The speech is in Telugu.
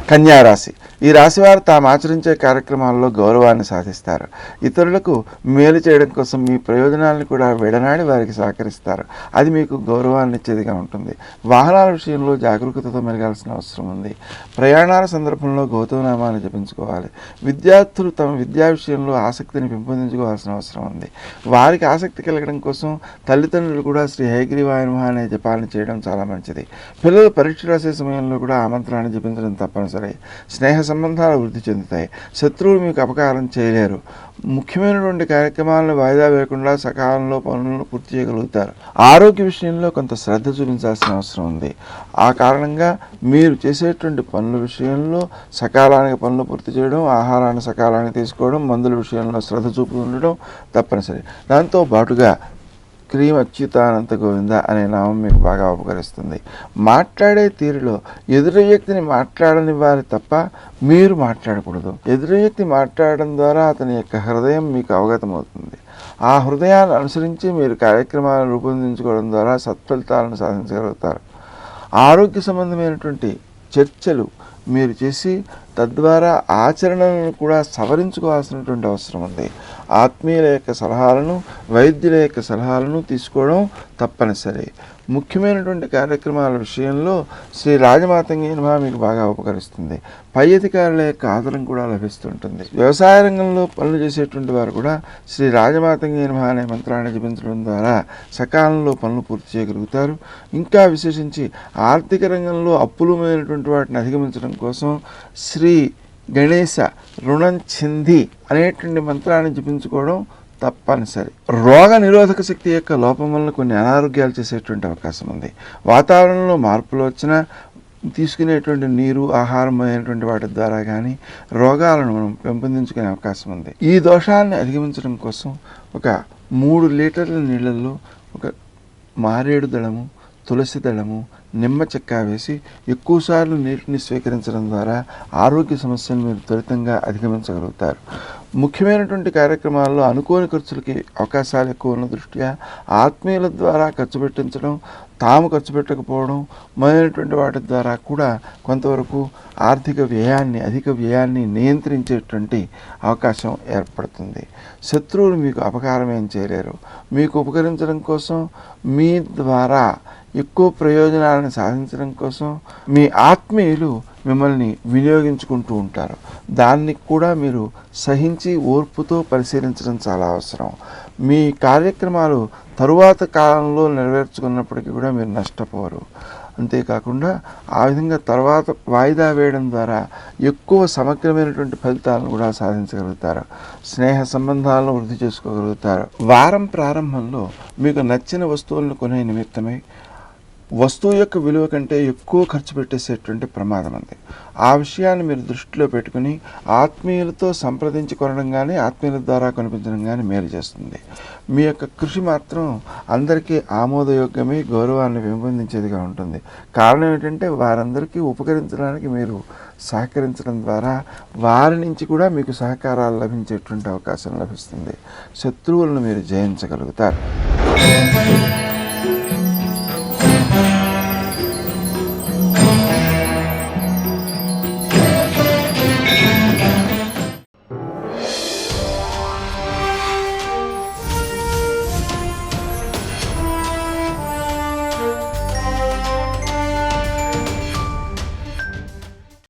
కన్యారాశి. ఈ రాశివారు తాము ఆచరించే కార్యక్రమాల్లో గౌరవాన్ని సాధిస్తారు. ఇతరులకు మేలు చేయడం కోసం మీ ప్రయోజనాలను కూడా విడనాడి వారికి సహకరిస్తారు. అది మీకు గౌరవాన్ని ఇచ్చేదిగా ఉంటుంది. వాహనాల విషయంలో జాగరూకతతో మెలగాల్సిన అవసరం ఉంది. ప్రయాణాల సందర్భంలో గౌతమనామాన్ని జపించుకోవాలి. విద్యార్థులు తమ విద్యా విషయంలో ఆసక్తిని పెంపొందించుకోవాల్సిన అవసరం ఉంది. వారికి ఆసక్తి కలగడం కోసం తల్లిదండ్రులు కూడా శ్రీ హయగ్రీవాయ నమః అనే జపాన్ని చేయడం చాలా మంచిది. పిల్లలు పరీక్ష రాసే సమయంలో కూడా ఆ మంత్రాన్ని జపించడం తప్పనిసరి. స్నేహ సంబంధాలు వృద్ధి చెందుతాయి. శత్రువులు మీకు అపకారం చేయలేరు. ముఖ్యమైనటువంటి కార్యక్రమాలను వాయిదా వేయకుండా సకాలంలో పనులను పూర్తి చేయగలుగుతారు. ఆరోగ్య విషయంలో కొంత శ్రద్ధ చూపించాల్సిన అవసరం ఉంది. ఆ కారణంగా మీరు చేసేటువంటి పనుల విషయంలో సకాలానికి పనులు పూర్తి చేయడం, ఆహారాన్ని సకాలానికి తీసుకోవడం, మందుల విషయంలో శ్రద్ధ చూపుతూ ఉండడం తప్పనిసరి. దాంతో పాటుగా క్రీమ్ అచ్యుతానంత గోవింద అనే నామం మీకు బాగా ఉపకరిస్తుంది. మాట్లాడే తీరులో ఎదురు వ్యక్తిని మాట్లాడనివ్వాలి తప్ప మీరు మాట్లాడకూడదు. ఎదురు వ్యక్తి మాట్లాడడం ద్వారా అతని యొక్క హృదయం మీకు అవగతమవుతుంది. ఆ హృదయాన్ని అనుసరించి మీరు కార్యక్రమాలను రూపొందించుకోవడం ద్వారా సత్ఫలితాలను సాధించగలుగుతారు. ఆరోగ్య సంబంధమైనటువంటి చర్చలు మీరు చేసి తద్వారా ఆచరణలను కూడా సవరించుకోవాల్సినటువంటి అవసరం ఉంది. ఆత్మీయుల యొక్క సలహాలను, వైద్యుల యొక్క సలహాలను తీసుకోవడం తప్పనిసరి. ముఖ్యమైనటువంటి కార్యక్రమాల విషయంలో శ్రీ రాజమాతంగి నమః మీకు బాగా ఉపకరిస్తుంది. పై అధికారుల యొక్క ఆదరణ కూడా లభిస్తుంటుంది. వ్యవసాయ రంగంలో పనులు చేసేటువంటి వారు కూడా శ్రీ రాజమాతంగి నమః అనే మంత్రాన్ని జపించడం ద్వారా సకాలంలో పనులు పూర్తి చేయగలుగుతారు. ఇంకా విశేషించి ఆర్థిక రంగంలో అప్పులమైనటువంటి వాటిని అధిగమించడం కోసం శ్రీ గణేశ రుణం చింది అనేటువంటి మంత్రాన్ని జపించుకోవడం తప్పనిసరి. రోగ నిరోధక శక్తి యొక్క లోపం వలన కొన్ని అనారోగ్యాలు చేసేటువంటి అవకాశం ఉంది. వాతావరణంలో మార్పులు వచ్చినా తీసుకునేటువంటి నీరు, ఆహారం అయినటువంటి వాటి ద్వారా కానీ రోగాలను మనం పెంపొందించుకునే అవకాశం ఉంది. ఈ దోషాన్ని అధిగమించడం కోసం ఒక 3 లీటర్ల నీళ్ళల్లో ఒక మారేడు దళము, తులసి దళము, నిమ్మ చెక్క వేసి ఎక్కువసార్లు నీటిని స్వీకరించడం ద్వారా ఆరోగ్య సమస్యలు మీరు త్వరితంగా అధిగమించగలుగుతారు. ముఖ్యమైనటువంటి కార్యక్రమాల్లో అనుకోని ఖర్చులకి అవకాశాలు ఎక్కువ ఉన్న దృష్ట్యా ఆత్మీయుల ద్వారా ఖర్చు పెట్టించడం, తాము ఖర్చు పెట్టకపోవడం మొదలైనటువంటి వాటి ద్వారా కూడా కొంతవరకు అధిక వ్యయాన్ని నియంత్రించేటువంటి అవకాశం ఏర్పడుతుంది. శత్రువులు మీకు అపకారం ఏం చేయలేరు. మీకు ఉపకరించడం కోసం మీ ద్వారా ఎక్కువ ప్రయోజనాలను సాధించడం కోసం మీ ఆత్మీయులు మిమ్మల్ని వినియోగించుకుంటూ ఉంటారు. దాన్ని కూడా మీరు సహించి ఓర్పుతో పరిశీలించడం చాలా అవసరం. మీ కార్యక్రమాలు తరువాత కాలంలో నెరవేర్చుకున్నప్పటికీ కూడా మీరు నష్టపోరు. అంతేకాకుండా ఆ విధంగా తర్వాత వాయిదా వేయడం ద్వారా ఎక్కువ సమగ్రమైనటువంటి ఫలితాలను కూడా సాధించగలుగుతారు. స్నేహ సంబంధాలను వృద్ధి చేసుకోగలుగుతారు. వారం ప్రారంభంలో మీకు నచ్చిన వస్తువులను కొనే నిమిత్తమై వస్తువు యొక్క విలువ కంటే ఎక్కువ ఖర్చు పెట్టేసేటువంటి ప్రమాదం ఉంది. ఆ విషయాన్ని మీరు దృష్టిలో పెట్టుకుని ఆత్మీయులతో సంప్రదించి కొనడం కానీ, ఆత్మీయుల ద్వారా కొనిపించడం కానీ మేలు చేస్తుంది. మీ యొక్క కృషి మాత్రం అందరికీ ఆమోదయోగ్యమై గౌరవాన్ని పెంపొందించేదిగా ఉంటుంది. కారణం ఏంటంటే వారందరికీ ఉపకరించడానికి మీరు సహకరించడం ద్వారా వారి నుంచి కూడా మీకు సహకారాలు లభించేటువంటి అవకాశం లభిస్తుంది. శత్రువులను మీరు జయించగలుగుతారు.